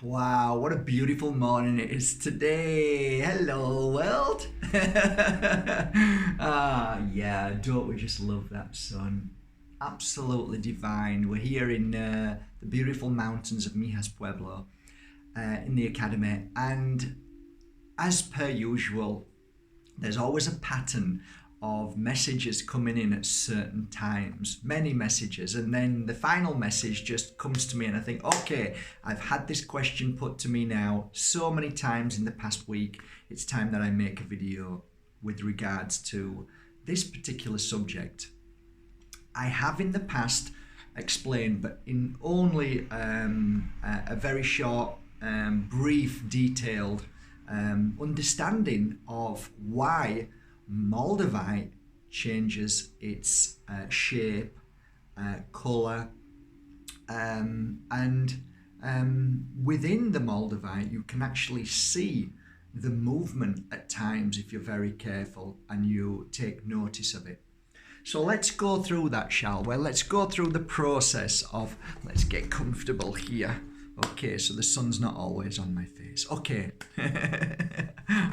Wow, what a beautiful morning it is today. Hello, world. Yeah, don't we just love that sun? Absolutely divine. We're here in the beautiful mountains of Mijas Pueblo in the academy, and as per usual, there's always a pattern of messages coming in at certain times, many messages, and then the final message just comes to me and I think, okay, I've had this question put to me now so many times in the past week, it's time that I make a video with regards to this particular subject. I have in the past explained, but in only a very short, brief, detailed understanding of why Moldavite changes its shape, colour, and within the Moldavite you can actually see the movement at times if you're very careful and you take notice of it. So let's go through that, shall we? Let's go through the process of, let's get comfortable here. Okay, so the sun's not always on my face. Okay.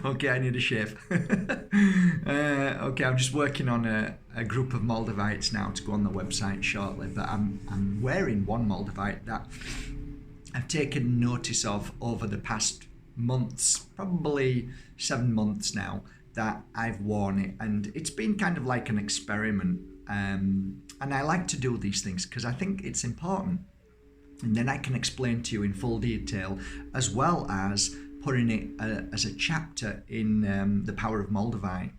Okay, I need a shave. Okay, I'm just working on a group of Moldavites now to go on the website shortly, but I'm wearing one Moldavite that I've taken notice of over the past months, probably 7 months now, that I've worn it, and it's been kind of like an experiment. And I like to do these things because I think it's important. And then I can explain to you in full detail, as well as putting it as a chapter in The Power of Moldavite,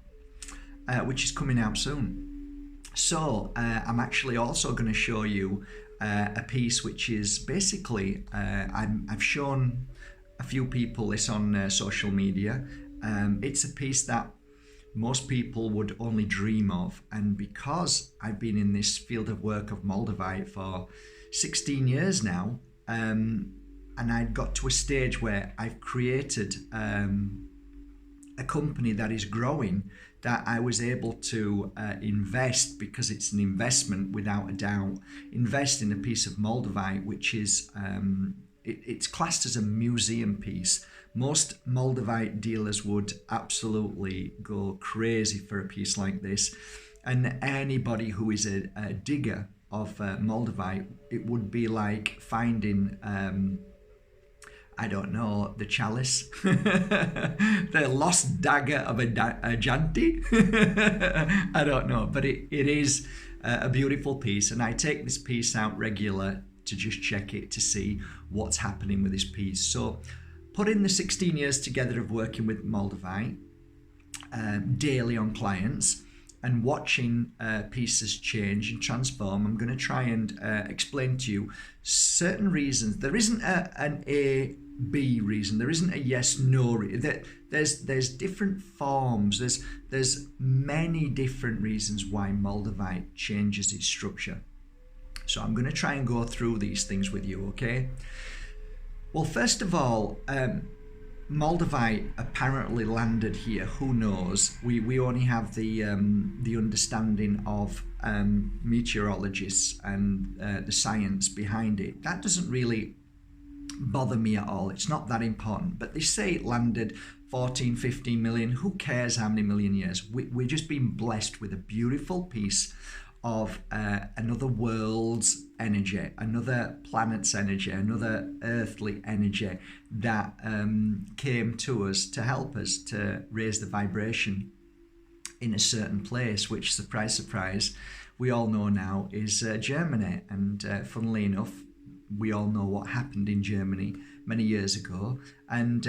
which is coming out soon. So I'm actually also going to show you a piece which is basically, I've shown a few people this on social media. It's a piece that most people would only dream of, and because I've been in this field of work of Moldavite for 16 years now, and I got to a stage where I've created a company that is growing, that I was able to invest, because it's an investment without a doubt, invest in a piece of Moldavite which is it's classed as a museum piece. Most Moldavite dealers would absolutely go crazy for a piece like this, and anybody who is a digger of Moldavite, it would be like finding I don't know, the chalice, the lost dagger of a Janti. I don't know, but it is a beautiful piece, and I take this piece out regular to just check it to see what's happening with this piece. So putting the 16 years together of working with Moldavite daily on clients, and watching pieces change and transform, I'm going to try and explain to you certain reasons. There isn't an A, B reason. There isn't a yes, no reason. There's different forms. There's many different reasons why Moldavite changes its structure. So I'm going to try and go through these things with you, okay? Well, first of all, Moldavite apparently landed here. Who knows? We only have the understanding of meteorologists and the science behind it. That doesn't really bother me at all. It's not that important. But they say it landed 14, 15 million. Who cares how many million years? We're just being blessed with a beautiful piece of another world's energy, another planet's energy, another earthly energy that came to us to help us to raise the vibration in a certain place, which, surprise, surprise, we all know now is Germany. And funnily enough, we all know what happened in Germany many years ago, and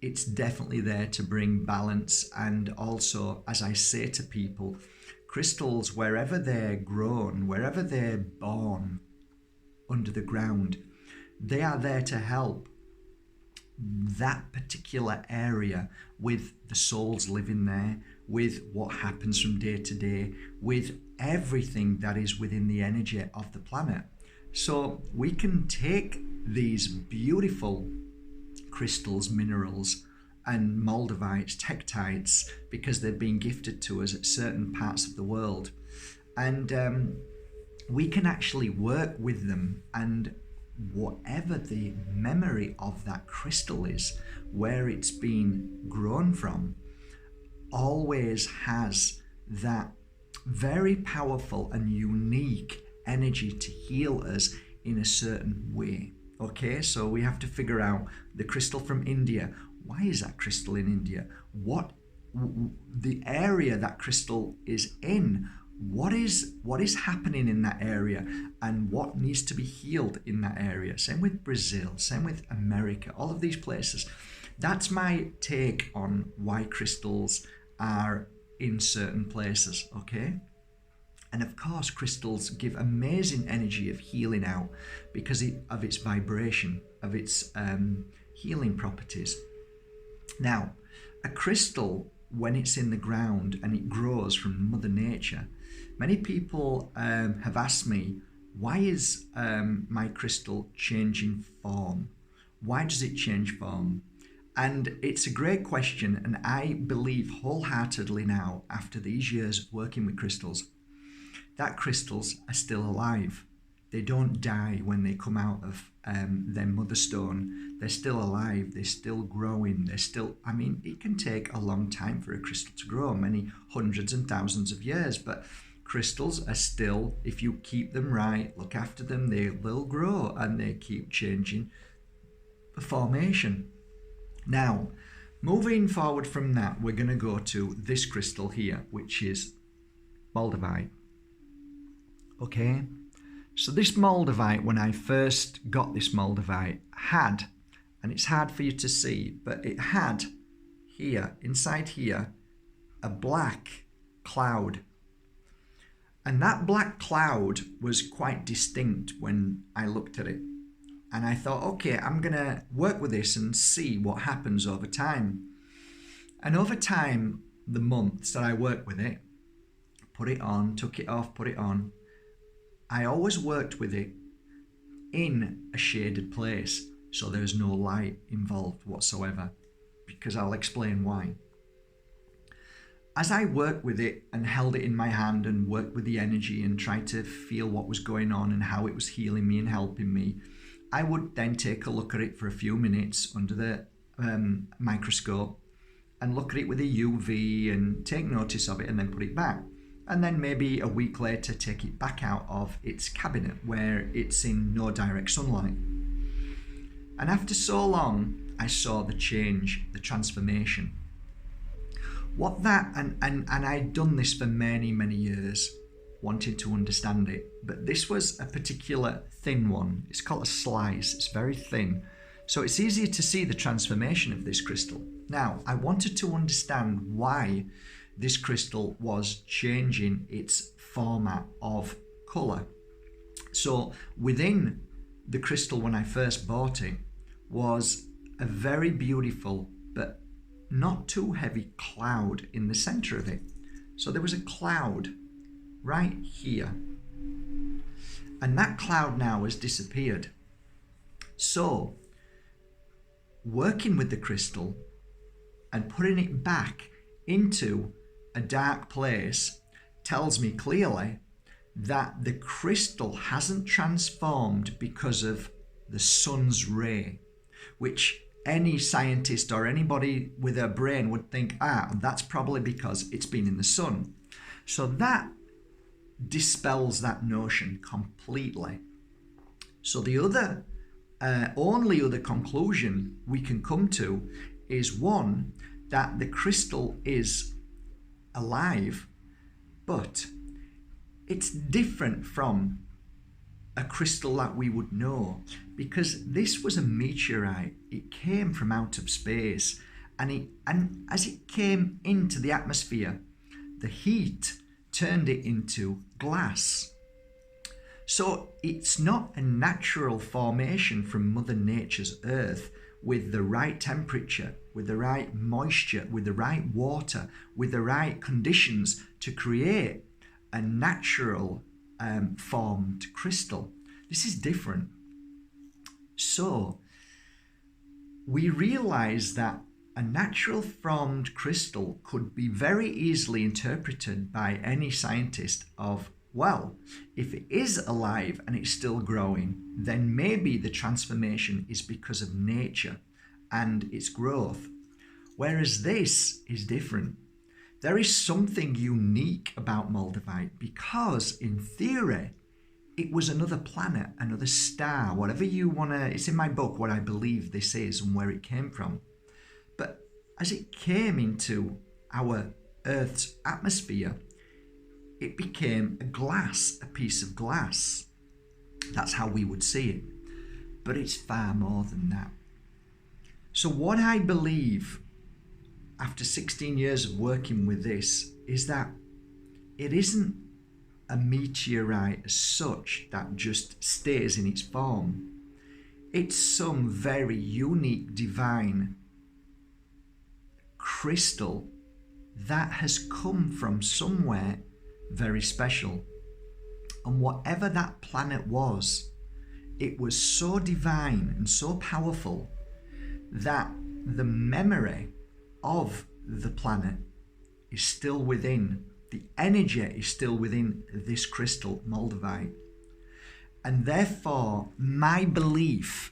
it's definitely there to bring balance. And also, as I say to people, crystals, wherever they're grown, wherever they're born under the ground, they are there to help that particular area with the souls living there, with what happens from day to day, with everything that is within the energy of the planet. So we can take these beautiful crystals, minerals, and moldavites, tektites, because they've been gifted to us at certain parts of the world, and we can actually work with them and whatever the memory of that crystal is, where it's been grown from, always has that very powerful and unique energy to heal us in a certain way. Okay, so we have to figure out the crystal from India. Why is that crystal in India? What the area that crystal is in? What is happening in that area, and what needs to be healed in that area? Same with Brazil, same with America, all of these places. That's my take on why crystals are in certain places, okay? And of course, crystals give amazing energy of healing out because of its vibration, of its healing properties. Now, a crystal, when it's in the ground and it grows from Mother Nature, many people have asked me, why is my crystal changing form? Why does it change form? And it's a great question, and I believe wholeheartedly now, after these years of working with crystals, that crystals are still alive. They don't die when they come out of their mother stone. They're still alive, they're still growing, it can take a long time for a crystal to grow, many hundreds and thousands of years, but crystals are still, if you keep them right, look after them, they will grow and they keep changing the formation. Now, moving forward from that, we're going to go to this crystal here, which is Moldavite. Okay, so this Moldavite, when I first got this Moldavite, had, and it's hard for you to see, but it had here, inside here, a black cloud. And that black cloud was quite distinct when I looked at it. And I thought, okay, I'm going to work with this and see what happens over time. And over time, the months that I worked with it, put it on, took it off, put it on, I always worked with it in a shaded place. So there's no light involved whatsoever, because I'll explain why. As I worked with it and held it in my hand and worked with the energy and tried to feel what was going on and how it was healing me and helping me, I would then take a look at it for a few minutes under the microscope and look at it with a UV and take notice of it and then put it back. And then maybe a week later take it back out of its cabinet where it's in no direct sunlight. And after so long, I saw the change, the transformation. What that, and I'd done this for many, many years, wanting to understand it, but this was a particular thin one. It's called a slice, it's very thin. So it's easier to see the transformation of this crystal. Now, I wanted to understand why this crystal was changing its format of colour. So within the crystal when I first bought it was a very beautiful but not too heavy cloud in the centre of it. So there was a cloud right here. And that cloud now has disappeared. So working with the crystal and putting it back into a dark place tells me clearly that the crystal hasn't transformed because of the sun's ray, which any scientist or anybody with a brain would think, that's probably because it's been in the sun. So that dispels that notion completely. So the other, only other conclusion we can come to is one, that the crystal is alive, but it's different from a crystal that we would know, because this was a meteorite. It came from out of space, and as it came into the atmosphere, the heat turned it into glass. So it's not a natural formation from Mother Nature's earth with the right temperature, with the right moisture, with the right water, with the right conditions to create a natural formed crystal. This is different. So we realize that a natural formed crystal could be very easily interpreted by any scientist of Well, if it is alive and it's still growing, then maybe the transformation is because of nature and its growth. Whereas this is different. There is something unique about Moldavite because, in theory, it was another planet, another star, whatever you want to... It's in my book what I believe this is and where it came from. But as it came into our Earth's atmosphere, it became a piece of glass. That's how we would see it. But it's far more than that. So what I believe, after 16 years of working with this, is that it isn't a meteorite as such that just stays in its form. It's some very unique divine crystal that has come from somewhere very special. And whatever that planet was, it was so divine and so powerful that the memory of the planet is still within, the energy is still within this crystal, Moldavite. And therefore, my belief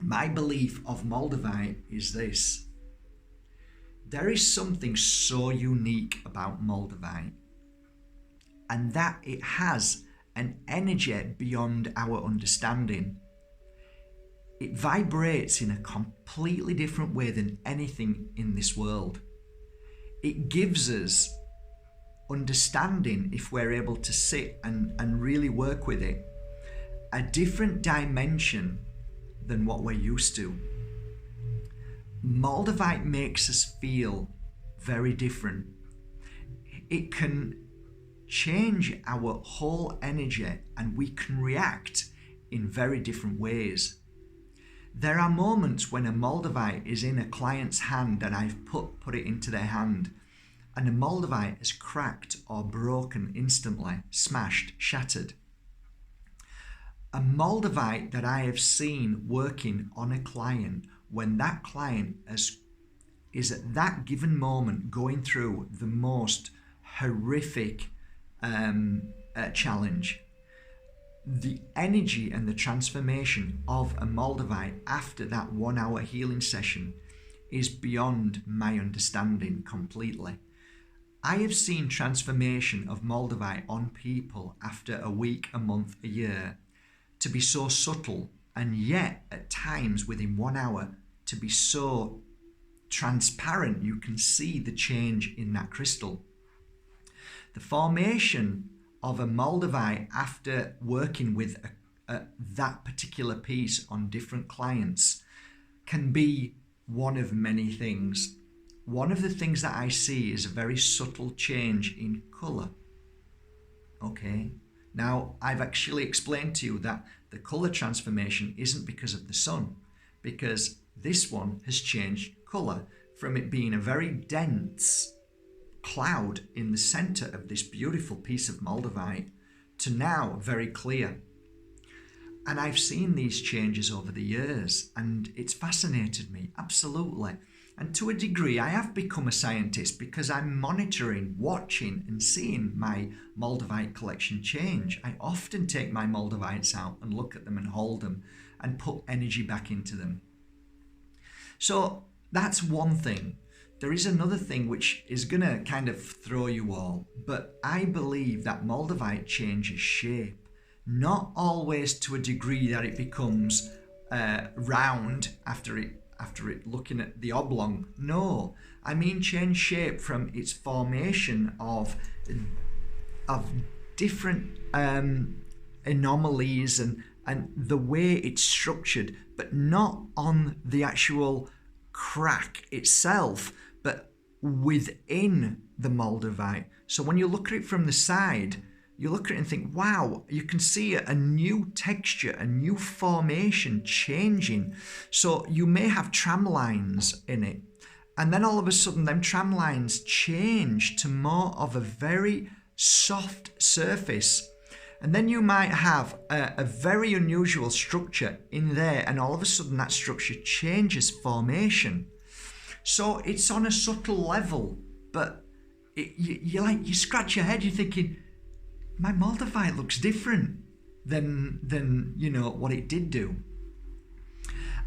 of Moldavite is this. There is something so unique about Moldavite, and that it has an energy beyond our understanding. It vibrates in a completely different way than anything in this world. It gives us understanding, if we're able to sit and really work with it, a different dimension than what we're used to. Moldavite makes us feel very different. It can change our whole energy and we can react in very different ways. There are moments when a Moldavite is in a client's hand and I've put it into their hand, and the Moldavite is cracked or broken instantly, smashed, shattered. A Moldavite that I have seen working on a client when that client is at that given moment going through the most horrific challenge. The energy and the transformation of a Moldavite after that 1 hour healing session is beyond my understanding completely. I have seen transformation of Moldavite on people after a week, a month, a year to be so subtle, and yet at times within 1 hour to be so transparent you can see the change in that crystal. The formation of a Moldavite after working with that particular piece on different clients can be one of many things. One of the things that I see is a very subtle change in colour. Okay, now I've actually explained to you that the colour transformation isn't because of the sun, because this one has changed colour from it being a very dense cloud in the center of this beautiful piece of Moldavite to now very clear. And I've seen these changes over the years and it's fascinated me, absolutely. And to a degree I have become a scientist because I'm monitoring, watching and seeing my Moldavite collection change. I often take my Moldavites out and look at them and hold them and put energy back into them. So that's one thing. There is another thing which is going to kind of throw you all, but I believe that Moldavite changes shape, not always to a degree that it becomes round after it looking at the oblong. No, I mean change shape from its formation of different anomalies and the way it's structured, but not on the actual crack itself, but within the Moldavite. So when you look at it from the side, you look at it and think, wow, you can see a new texture, a new formation changing. So you may have tram lines in it. And then all of a sudden, them tram lines change to more of a very soft surface. And then you might have a very unusual structure in there. And all of a sudden, that structure changes formation. So it's on a subtle level, but you scratch your head, you're thinking, my Moldavite looks different than what it did do.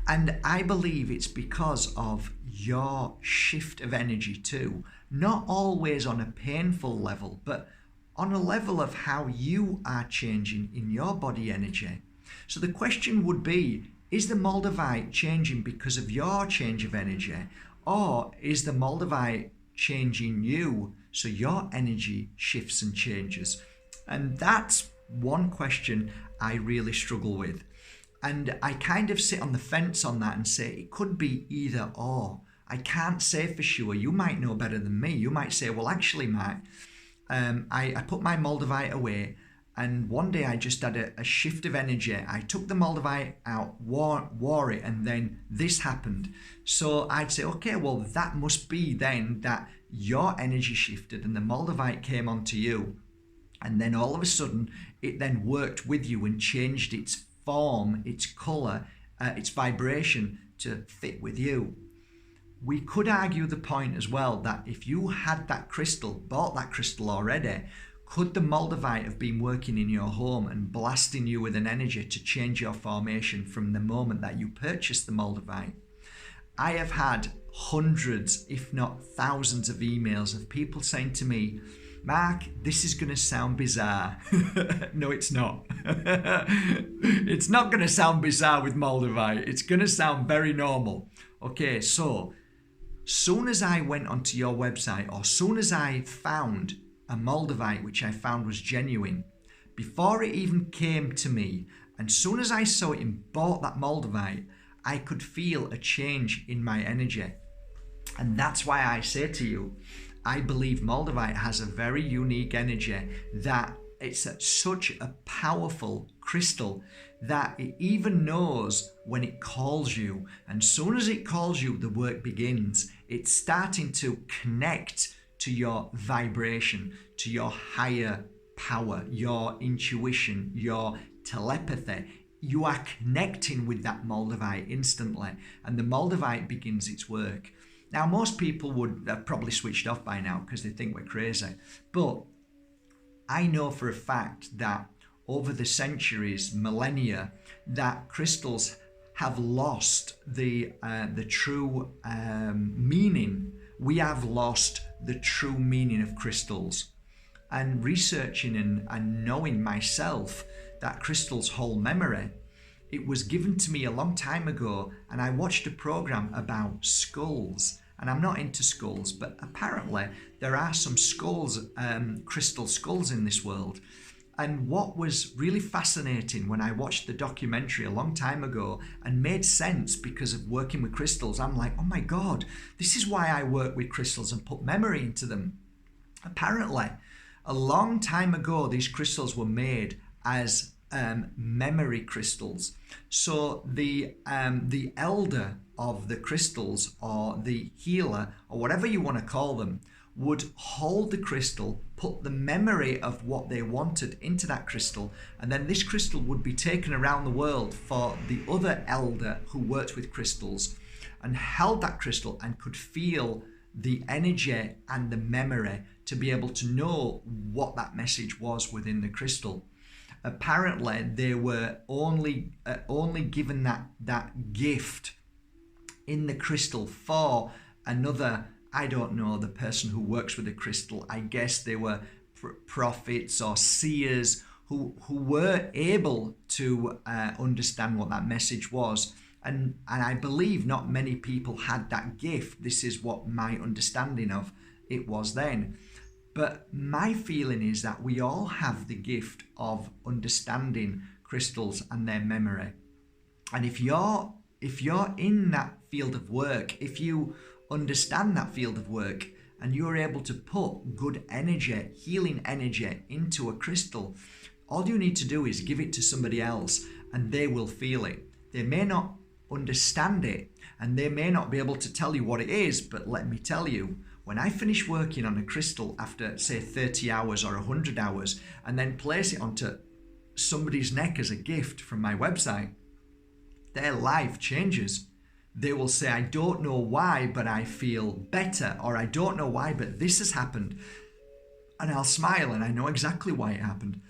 And I believe it's because of your shift of energy too. Not always on a painful level, but on a level of how you are changing in your body energy. So the question would be, is the Moldavite changing because of your change of energy? Or is the Moldavite changing you so your energy shifts and changes? And that's one question I really struggle with. And I kind of sit on the fence on that and say it could be either or. I can't say for sure. You might know better than me. You might say, well, actually, Mike, I put my Moldavite away, and one day I just had a shift of energy. I took the Moldavite out, wore it, and then this happened. So I'd say, okay, well, that must be then that your energy shifted and the Moldavite came onto you. And then all of a sudden, it then worked with you and changed its form, its colour, its vibration to fit with you. We could argue the point as well that if you had that crystal, bought that crystal already, could the Moldavite have been working in your home and blasting you with an energy to change your formation from the moment that you purchased the Moldavite? I have had hundreds, if not thousands of emails of people saying to me, Mark, this is going to sound bizarre. No, it's not. It's not going to sound bizarre with Moldavite. It's going to sound very normal. Okay, so soon as I went onto your website, or soon as I found a Moldavite which I found was genuine, before it even came to me, and soon as I saw it and bought that Moldavite, I could feel a change in my energy. And that's why I say to you, I believe Moldavite has a very unique energy, that it's such a powerful crystal that it even knows when it calls you. And soon as it calls you, the work begins. It's starting to connect to your vibration, to your higher power, your intuition, your telepathy. You are connecting with that Moldavite instantly, and the Moldavite begins its work. Now, most people would have probably switched off by now because they think we're crazy. But I know for a fact that over the centuries, millennia, that crystals have lost the true meaning. We have lost the true meaning of crystals. And researching and knowing myself that crystals hold memory, it was given to me a long time ago, and I watched a program about skulls. And I'm not into skulls, but apparently there are some skulls, crystal skulls in this world. And what was really fascinating when I watched the documentary a long time ago and made sense because of working with crystals, I'm like, oh my God, this is why I work with crystals and put memory into them. Apparently, a long time ago, these crystals were made as memory crystals. So the elder of the crystals, or the healer, or whatever you want to call them, would hold the crystal, put the memory of what they wanted into that crystal, and then this crystal would be taken around the world for the other elder who worked with crystals and held that crystal and could feel the energy and the memory to be able to know what that message was within the crystal. Apparently, they were only given that gift in the crystal for another, I don't know, the person who works with the crystal. I guess they were prophets or seers who were able to understand what that message was. And I believe not many people had that gift. This is what my understanding of it was then. But my feeling is that we all have the gift of understanding crystals and their memory. And if you're in that field of work, if you understand that field of work and you're able to put good energy, healing energy into a crystal, all you need to do is give it to somebody else and they will feel it. They may not understand it and they may not be able to tell you what it is, but let me tell you, when I finish working on a crystal after, say, 30 hours or 100 hours, and then place it onto somebody's neck as a gift from my website, their life changes. They will say, I don't know why, but I feel better, or I don't know why, but this has happened. And I'll smile and I know exactly why it happened.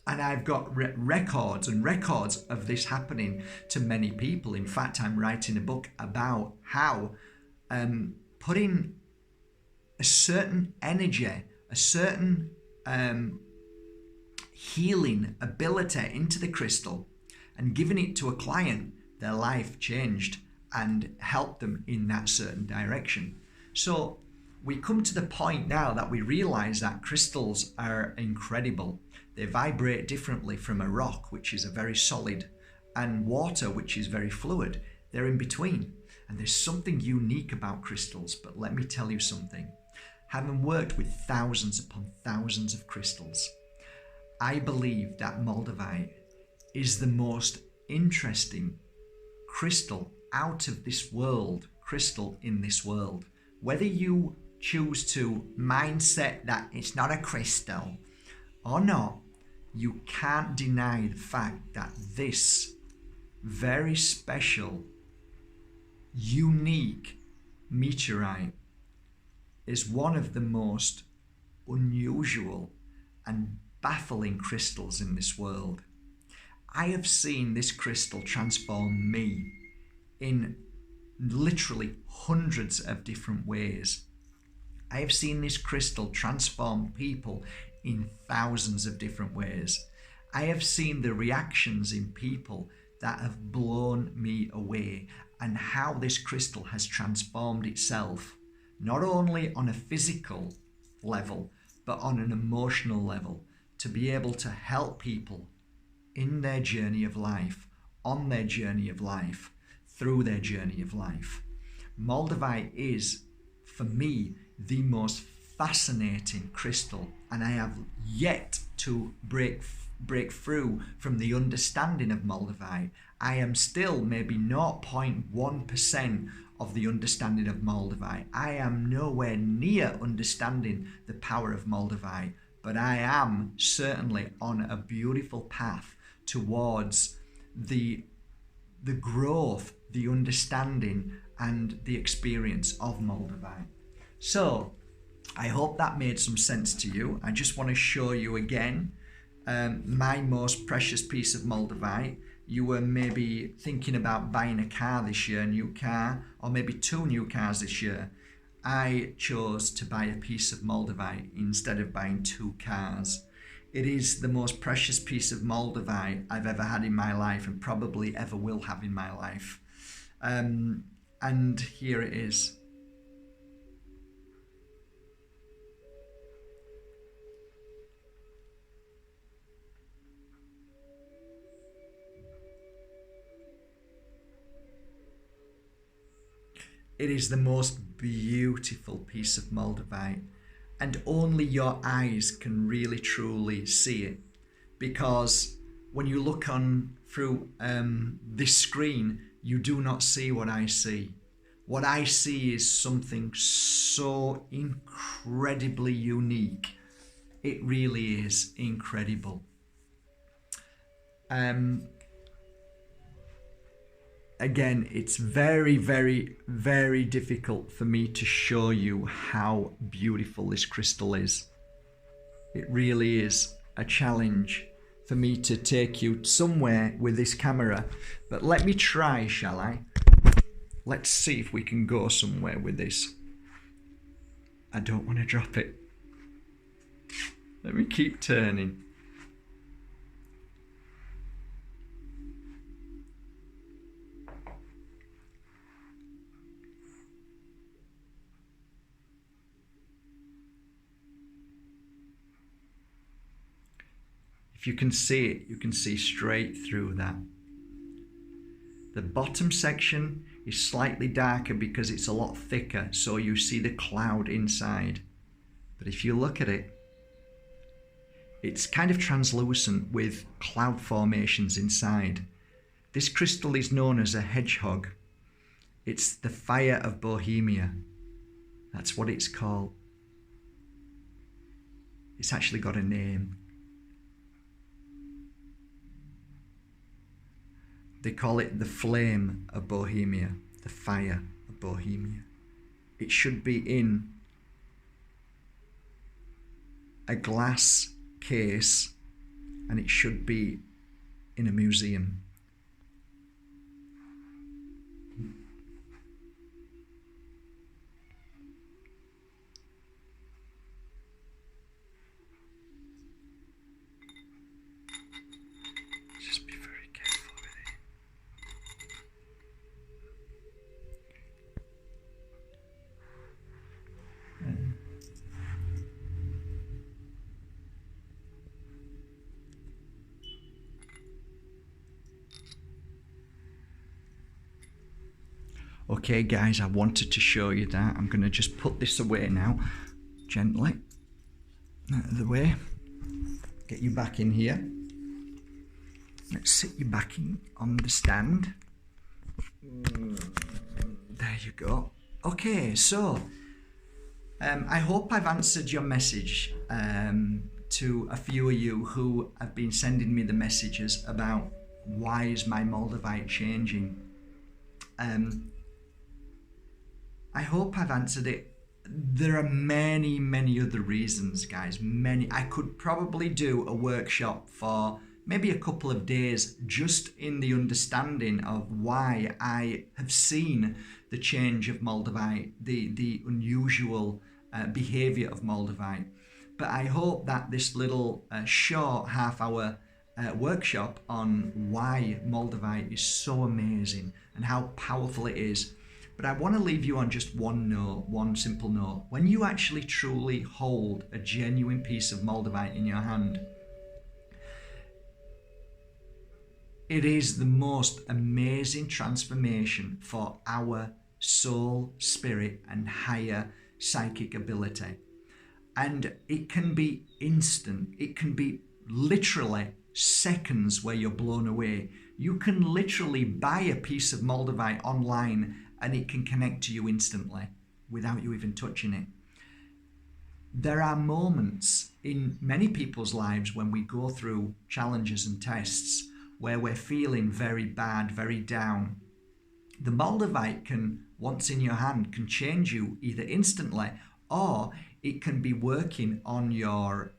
And I've got records and records of this happening to many people. In fact, I'm writing a book about how putting a certain energy, a certain healing ability into the crystal and giving it to a client, their life changed and helped them in that certain direction. So we come to the point now that we realize that crystals are incredible. They vibrate differently from a rock, which is a very solid, and water, which is very fluid. They're in between. And there's something unique about crystals, but let me tell you something. Having worked with thousands upon thousands of crystals, I believe that Moldavite is the most interesting crystal out of this world, crystal in this world. Whether you choose to mindset that it's not a crystal or not, you can't deny the fact that this very special, unique meteorite is one of the most unusual and baffling crystals in this world. I have seen this crystal transform me in literally hundreds of different ways. I have seen this crystal transform people in thousands of different ways. I have seen the reactions in people that have blown me away, and how this crystal has transformed itself, not only on a physical level, but on an emotional level, to be able to help people in their journey of life, on their journey of life, through their journey of life. Moldavite is, for me, the most fascinating crystal, and I have yet to break through from the understanding of Moldavite. I am still maybe 0.1% of the understanding of Moldavite. I am nowhere near understanding the power of Moldavite, but I am certainly on a beautiful path towards the growth, the understanding, and the experience of Moldavite. So I hope that made some sense to you. I just want to show you again my most precious piece of Moldavite. You were maybe thinking about buying a car this year, a new car, or maybe 2 new cars this year. I chose to buy a piece of Moldavite instead of buying 2 cars. It is the most precious piece of Moldavite I've ever had in my life, and probably ever will have in my life. And here it is. It is the most beautiful piece of Moldavite, and only your eyes can really truly see it, because when you look on through this screen, you do not see what I see. What I see is something so incredibly unique. It really is incredible. Again, it's very, very, very difficult for me to show you how beautiful this crystal is. It really is a challenge for me to take you somewhere with this camera, but let me try, shall I? Let's see if we can go somewhere with this. I don't want to drop it. Let me keep turning. If you can see it, you can see straight through that. The bottom section is slightly darker because it's a lot thicker, so you see the cloud inside. But if you look at it, it's kind of translucent with cloud formations inside. This crystal is known as a hedgehog. It's the fire of Bohemia. That's what it's called. It's actually got a name. They call it the flame of Bohemia, the fire of Bohemia. It should be in a glass case, and it should be in a museum. Just be very careful with it. Okay guys, I wanted to show you that. I'm going to just put this away now, gently, out of the way. Get you back in here. Let's sit you back in on the stand. There you go. Okay, so I hope I've answered your message to a few of you who have been sending me the messages about why is my Moldavite changing. I hope I've answered it. There are many, many other reasons, guys. Many. I could probably do a workshop for maybe a couple of days just in the understanding of why I have seen the change of Moldavite, the unusual behavior of Moldavite. But I hope that this little short half-hour workshop on why Moldavite is so amazing and how powerful it is. But I want to leave you on just one note, one simple note. When you actually truly hold a genuine piece of Moldavite in your hand, it is the most amazing transformation for our soul, spirit, and higher psychic ability. And it can be instant. It can be literally seconds where you're blown away. You can literally buy a piece of Moldavite online and it can connect to you instantly without you even touching it. There are moments in many people's lives when we go through challenges and tests where we're feeling very bad, very down. The Moldavite can, once in your hand, can change you either instantly or it can be working on your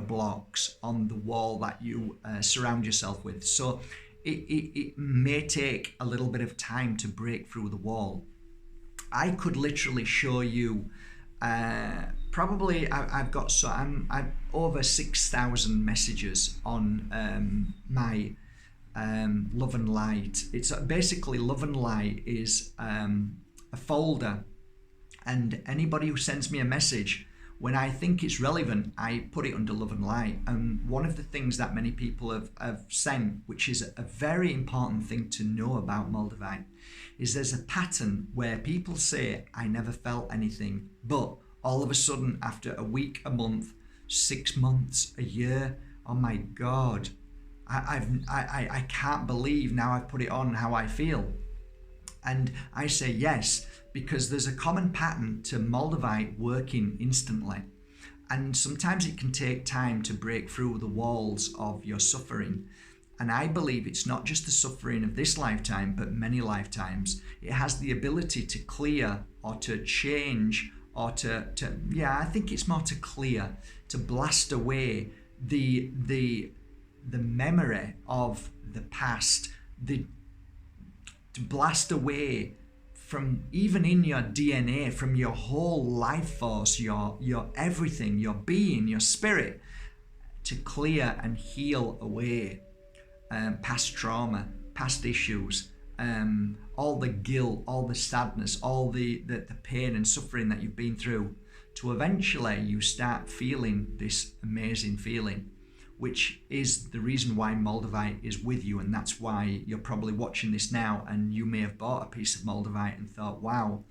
blocks, on the wall that you surround yourself with. So it may take a little bit of time to break through the wall. I could literally show you probably I've over 6,000 messages on my Love and Light. It's basically Love and Light is a folder, and anybody who sends me a message, when I think it's relevant, I put it under Love and Light. And one of the things that many people have sent, which is a very important thing to know about Moldavite, is there's a pattern where people say, I never felt anything, but all of a sudden, after a week, a month, 6 months, a year, oh my God, I can't believe now I've put it on how I feel. And I say yes, because there's a common pattern to Moldavite working instantly. And sometimes it can take time to break through the walls of your suffering. And I believe it's not just the suffering of this lifetime, but many lifetimes. It has the ability to clear or to change or I think it's more to clear, to blast away the memory of the past, to blast away from even in your DNA, from your whole life force, your everything, your being, your spirit, to clear and heal away past trauma, past issues, all the guilt, all the sadness, all the pain and suffering that you've been through, to eventually you start feeling this amazing feeling, which is the reason why Moldavite is with you. And that's why you're probably watching this now and you may have bought a piece of Moldavite and thought, wow.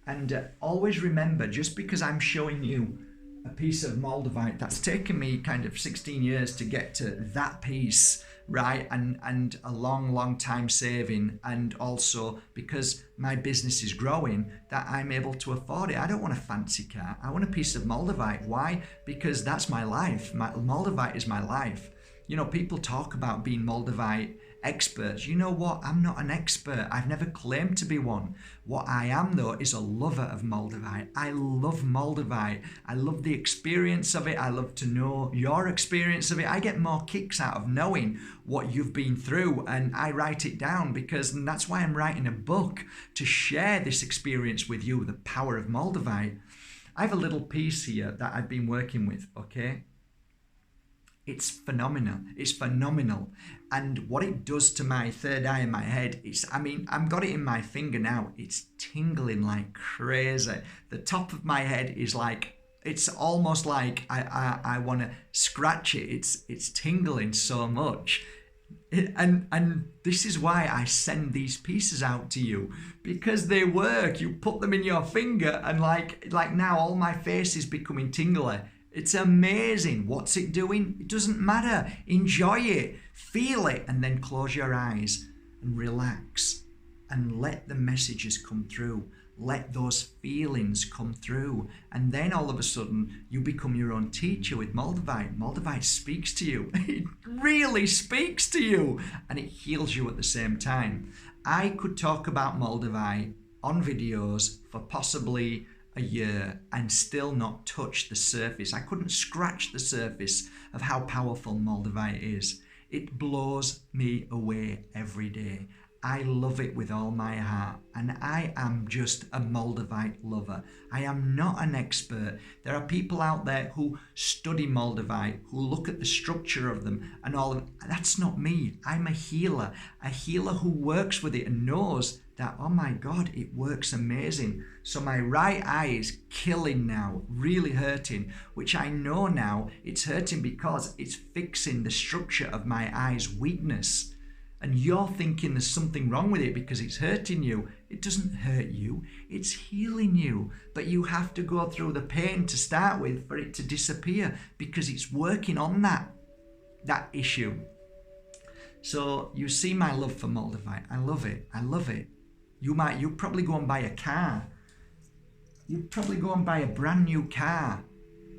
And always remember, just because I'm showing you a piece of Moldavite, that's taken me kind of 16 years to get to that piece, right? And a long time saving, and also because my business is growing, that I'm able to afford it. I don't want a fancy car. I want a piece of Moldavite. Why? Because that's my life. Moldavite is my life. You know, people talk about being Moldavite experts. You know what? I'm not an expert. I've never claimed to be one. What I am, though, is a lover of Moldavite. I love Moldavite. I love the experience of it. I love to know your experience of it. I get more kicks out of knowing what you've been through, and I write it down because that's why I'm writing a book, to share this experience with you, the power of Moldavite. I have a little piece here that I've been working with, okay? It's phenomenal. It's phenomenal. And what it does to my third eye in my head, I've got it in my finger now. It's tingling like crazy. The top of my head is like, it's almost like I want to scratch it. It's tingling so much. And this is why I send these pieces out to you, because they work. You put them in your finger and like now all my face is becoming tingly. It's amazing. What's it doing? It doesn't matter. Enjoy it, feel it, and then close your eyes and relax and let the messages come through. Let those feelings come through. And then all of a sudden, you become your own teacher with Moldavite. Moldavite speaks to you. It really speaks to you. And it heals you at the same time. I could talk about Moldavite on videos for possibly a year and still not touch the surface. I couldn't scratch the surface of how powerful Moldavite is. It blows me away every day. I love it with all my heart, and I am just a Moldavite lover. I am not an expert. There are people out there who study Moldavite, who look at the structure of them and all of that. That's not me. I'm a healer who works with it and knows that, oh my God, it works amazing. So my right eye is killing now, really hurting, which I know now it's hurting because it's fixing the structure of my eye's weakness. And you're thinking there's something wrong with it because it's hurting you. It doesn't hurt you, it's healing you. But you have to go through the pain to start with for it to disappear, because it's working on that issue. So you see my love for Moldavite. I love it. I love it. You probably go and buy a car. You'd probably go and buy a brand new car.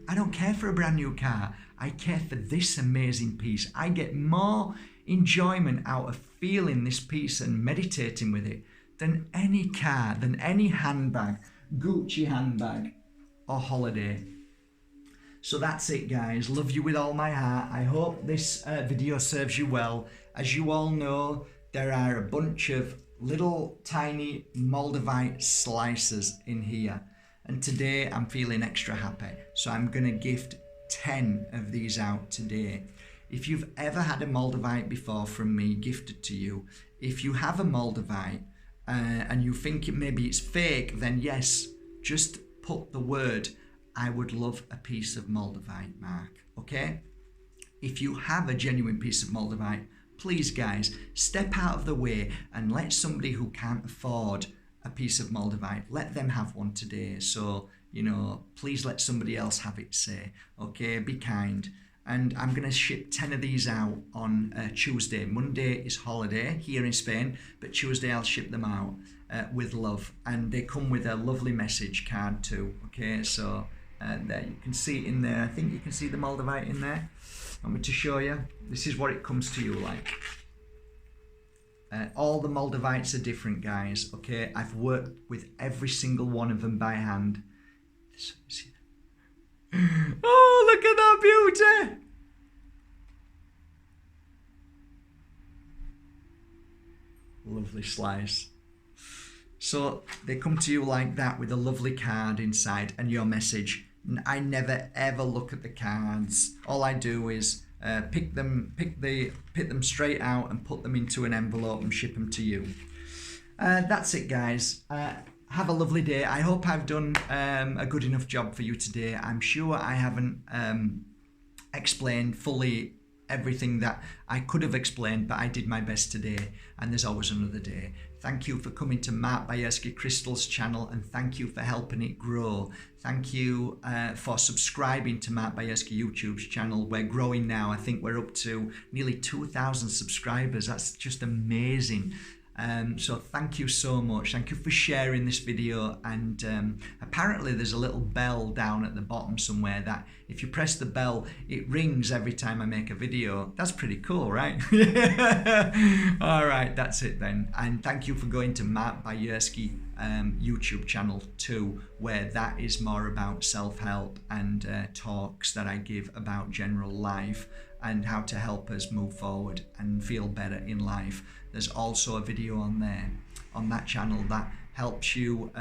I don't care for a brand new car. I care for this amazing piece. I get more enjoyment out of feeling this piece and meditating with it than any car, than any handbag, Gucci handbag or holiday. So that's it, guys. Love you with all my heart. I hope this video serves you well. As you all know, there are a bunch of little tiny Moldavite slices in here, and today I'm feeling extra happy, so I'm gonna gift 10 of these out today. If you've ever had a Moldavite before from me gifted to you, if you have a Moldavite and you think maybe it's fake, then yes, just put the word, I would love a piece of Moldavite, Mark, okay? If you have a genuine piece of Moldavite, please guys, step out of the way and let somebody who can't afford a piece of Moldavite, let them have one today. So, please let somebody else have it, say, okay, be kind. And I'm going to ship 10 of these out on Tuesday. Monday is holiday here in Spain, but Tuesday I'll ship them out with love. And they come with a lovely message card too, okay? So there you can see it in there. I think you can see the Moldavite in there. I'm going to show you. This is what it comes to you like. All the Moldavites are different, guys, okay? I've worked with every single one of them by hand. Oh, look at that beauty! Lovely slice. So they come to you like that with a lovely card inside and your message. I never ever look at the cards. All I do is pick them straight out and put them into an envelope and ship them to you. That's it, guys. Have a lovely day. I hope I've done a good enough job for you today. I'm sure I haven't explained fully everything that I could have explained, but I did my best today, and there's always another day. Thank you for coming to Mark Bajerski Crystal's channel, and thank you for helping it grow. Thank you for subscribing to Mark Bajerski YouTube's channel. We're growing now. I think we're up to nearly 2,000 subscribers. That's just amazing. So thank you so much. Thank you for sharing this video. And apparently there's a little bell down at the bottom somewhere that if you press the bell, it rings every time I make a video. That's pretty cool, right? All right, that's it then. And thank you for going to Mark Bajerski YouTube channel too, where that is more about self-help and talks that I give about general life and how to help us move forward and feel better in life. There's also a video on there, on that channel, that helps you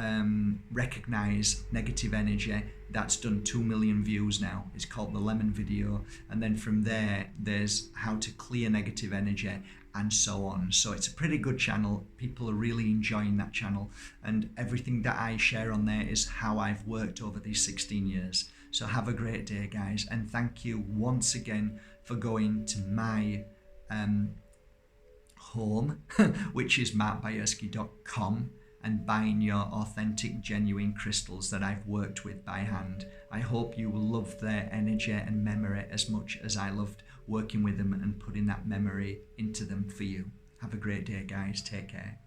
recognize negative energy. That's done 2 million views now. It's called the Lemon video. And then from there, there's how to clear negative energy and so on. So it's a pretty good channel. People are really enjoying that channel. And everything that I share on there is how I've worked over these 16 years. So have a great day, guys. And thank you once again for going to my home, which is markbajerski.com, and buying your authentic, genuine crystals that I've worked with by hand. I hope you will love their energy and memory as much as I loved working with them and putting that memory into them for you. Have a great day, guys. Take care.